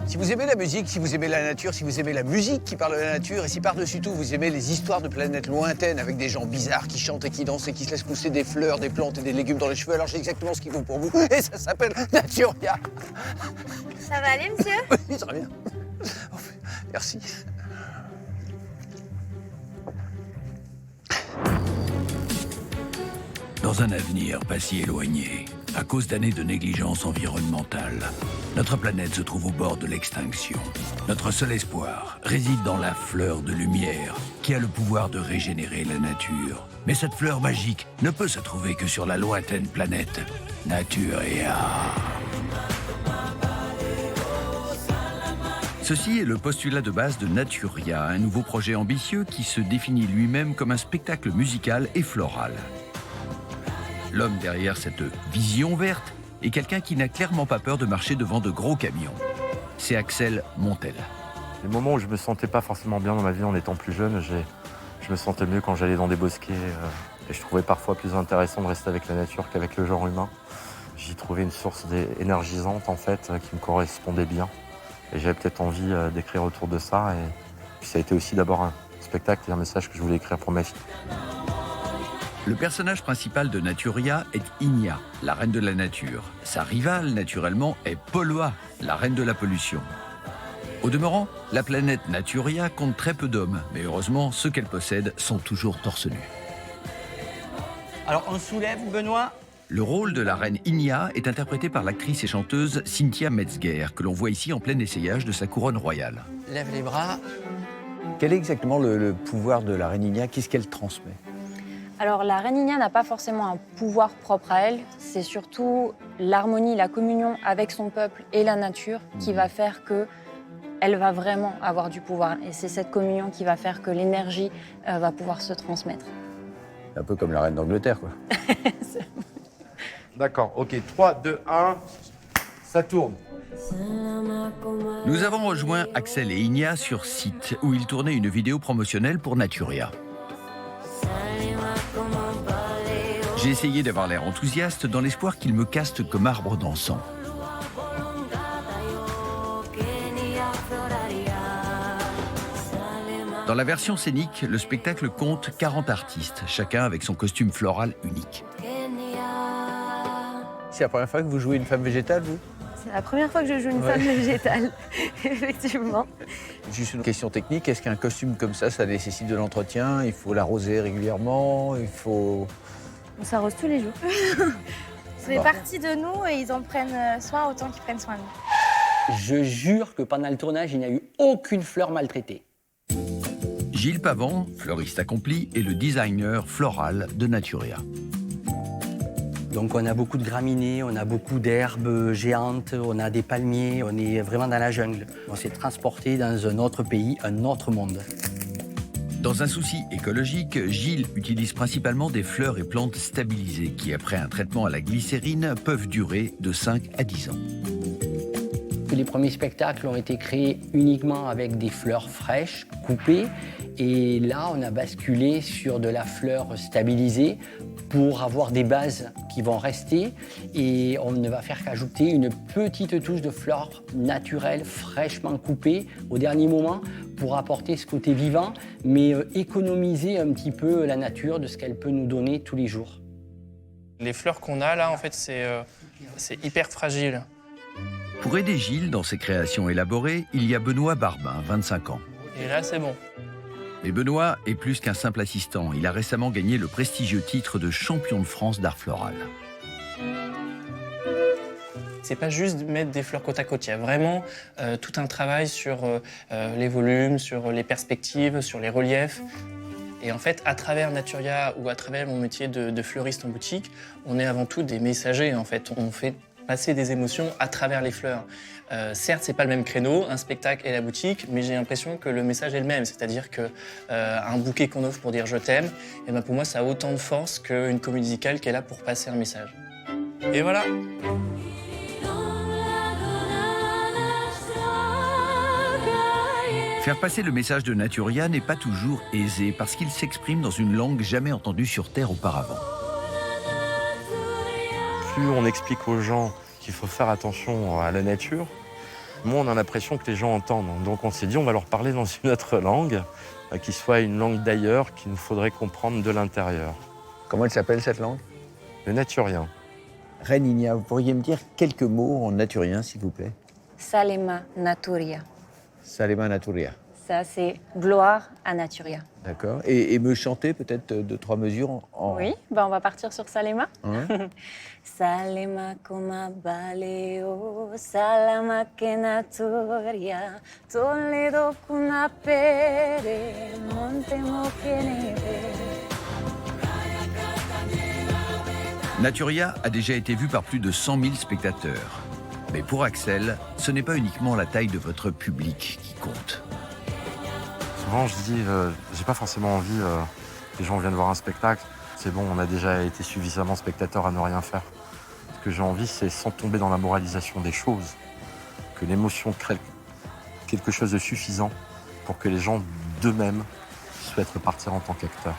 Si vous aimez la musique, si vous aimez la nature, si vous aimez la musique qui parle de la nature, et si par-dessus tout vous aimez les histoires de planètes lointaines avec des gens bizarres qui chantent et qui dansent et qui se laissent pousser des fleurs, des plantes et des légumes dans les cheveux, alors j'ai exactement ce qu'il faut pour vous. Et ça s'appelle Naturia. Ça va aller, monsieur? Oui, très bien. Merci. Dans un avenir pas si éloigné, à cause d'années de négligence environnementale, notre planète se trouve au bord de l'extinction. Notre seul espoir réside dans la fleur de lumière qui a le pouvoir de régénérer la nature. Mais cette fleur magique ne peut se trouver que sur la lointaine planète Naturia. Ceci est le postulat de base de Naturia, un nouveau projet ambitieux qui se définit lui-même comme un spectacle musical et floral. L'homme derrière cette vision verte est quelqu'un qui n'a clairement pas peur de marcher devant de gros camions. C'est Axel Montel. Les moments où je me sentais pas forcément bien dans ma vie en étant plus jeune, je me sentais mieux quand j'allais dans des bosquets et je trouvais parfois plus intéressant de rester avec la nature qu'avec le genre humain. J'y trouvais une source énergisante en fait qui me correspondait bien et j'avais peut-être envie d'écrire autour de ça et puis ça a été aussi d'abord un spectacle et un message que je voulais écrire pour ma fille. Le personnage principal de Naturia est Inia, la reine de la nature. Sa rivale, naturellement, est Polwa, la reine de la pollution. Au demeurant, la planète Naturia compte très peu d'hommes, mais heureusement, ceux qu'elle possède sont toujours torse nu. Alors, on soulève, Benoît? Le rôle de la reine Inia est interprété par l'actrice et chanteuse Cynthia Metzger, que l'on voit ici en plein essayage de sa couronne royale. Lève les bras. Quel est exactement le pouvoir de la reine Inia? Qu'est-ce qu'elle transmet? Alors la reine Inia n'a pas forcément un pouvoir propre à elle, c'est surtout l'harmonie, la communion avec son peuple et la nature qui va faire qu'elle va vraiment avoir du pouvoir. Et c'est cette communion qui va faire que l'énergie va pouvoir se transmettre. Un peu comme la reine d'Angleterre, quoi. D'accord, ok, 3, 2, 1, ça tourne. Nous avons rejoint Axel et Inia sur site, où ils tournaient une vidéo promotionnelle pour Naturia. J'ai essayé d'avoir l'air enthousiaste dans l'espoir qu'il me caste comme arbre dansant. Dans la version scénique, le spectacle compte 40 artistes, chacun avec son costume floral unique. C'est la première fois que vous jouez une femme végétale, vous? C'est la première fois que je joue une femme végétale, effectivement. Juste une question technique, est-ce qu'un costume comme ça nécessite de l'entretien? Il faut l'arroser régulièrement? Il faut... On s'arrose tous les jours. Ça fait partie de nous et ils en prennent soin autant qu'ils prennent soin de nous. Je jure que pendant le tournage, il n'y a eu aucune fleur maltraitée. Gilles Pavant, fleuriste accompli, est le designer floral de Naturia. Donc on a beaucoup de graminées, on a beaucoup d'herbes géantes, on a des palmiers, on est vraiment dans la jungle. On s'est transporté dans un autre pays, un autre monde. Dans un souci écologique, Gilles utilise principalement des fleurs et plantes stabilisées qui, après un traitement à la glycérine, peuvent durer de 5 à 10 ans. Les premiers spectacles ont été créés uniquement avec des fleurs fraîches, coupées. Et là, on a basculé sur de la fleur stabilisée pour avoir des bases qui vont rester. Et on ne va faire qu'ajouter une petite touche de fleurs naturelles, fraîchement coupées au dernier moment pour apporter ce côté vivant, mais économiser un petit peu la nature de ce qu'elle peut nous donner tous les jours. Les fleurs qu'on a là, en fait, c'est hyper fragile. Pour aider Gilles dans ses créations élaborées, il y a Benoît Barbin, 25 ans. Et là, c'est bon. Mais Benoît est plus qu'un simple assistant. Il a récemment gagné le prestigieux titre de champion de France d'art floral. C'est pas juste de mettre des fleurs côte à côte. Il y a vraiment tout un travail sur les volumes, sur les perspectives, sur les reliefs. Et en fait, à travers Naturia ou à travers mon métier de fleuriste en boutique, on est avant tout des messagers. En fait, on fait passer des émotions à travers les fleurs. Certes, c'est pas le même créneau, un spectacle et la boutique, mais j'ai l'impression que le message est le même. C'est-à-dire que un bouquet qu'on offre pour dire je t'aime, et ben pour moi, ça a autant de force qu'une comédie musicale qui est là pour passer un message. Et voilà. Faire passer le message de Naturia n'est pas toujours aisé parce qu'il s'exprime dans une langue jamais entendue sur Terre auparavant. Plus on explique aux gens qu'il faut faire attention à la nature, Moi, on a l'impression que les gens entendent. Donc on s'est dit, on va leur parler dans une autre langue, qui soit une langue d'ailleurs, qu'il nous faudrait comprendre de l'intérieur. Comment elle s'appelle cette langue? Le naturien. Reninia, vous pourriez me dire quelques mots en naturien, s'il vous plaît? Salema Naturia. Salema Naturia. Ça, c'est gloire à Naturia. D'accord. Et me chanter peut-être 2-3 mesures en... Oui, on va partir sur Salema. Hein? Salema coma baleo, salama que Naturia, Toledo cuna pere, monte moquenebe. Naturia a déjà été vu par plus de 100 000 spectateurs. Mais pour Axel, ce n'est pas uniquement la taille de votre public qui compte. Souvent, je dis, j'ai pas forcément envie que les gens viennent voir un spectacle. C'est bon, on a déjà été suffisamment spectateurs à ne rien faire. Ce que j'ai envie, c'est sans tomber dans la moralisation des choses, que l'émotion crée quelque chose de suffisant pour que les gens d'eux-mêmes souhaitent repartir en tant qu'acteurs.